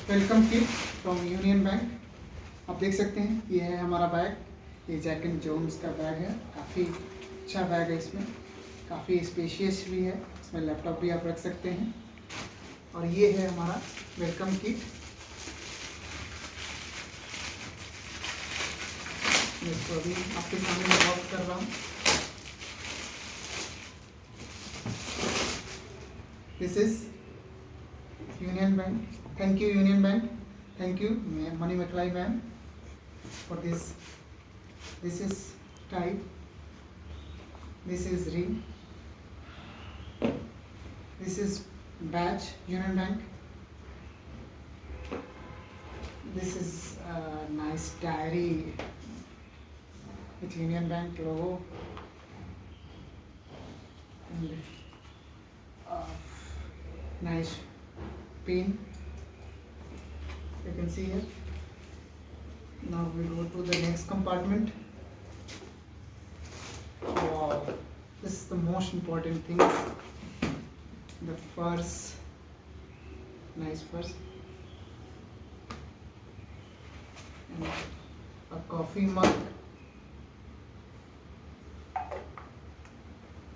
Welcome kit from union bank. आप देख सकते हैं ये है हमारा बैग। ये जैक एंड जोन्स का बैग है। काफ़ी अच्छा बैग है। इसमें काफ़ी स्पेशियस भी है। इसमें लैपटॉप भी आप रख सकते हैं। और ये है हमारा वेलकम किट। इसको अभी आपके सामने मैं बॉक्स कर रहा हूँ। This is union bank. Thank you, Union Bank. Thank you, Money McFly ma'am, for this. This is tie. This is ring. This is badge, Union Bank. This is a nice diary with Union Bank logo. And nice pin. You can see here. Now we go to the next compartment. Wow, this is the most important thing. The purse, nice purse, and a coffee mug.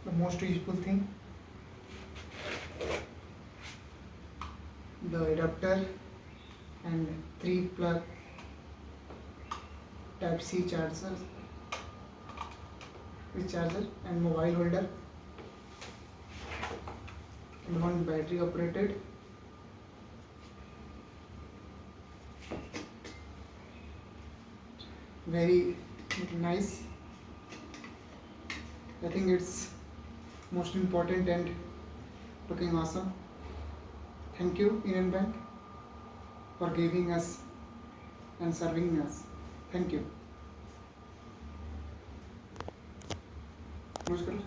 The most useful thing. The adapter and 3 plug type C charger with charger and mobile holder and one battery operated. Very nice. I think it's most important and looking awesome. Thank you, Union Bank, for giving us and serving us. Thank you. नमस्कार।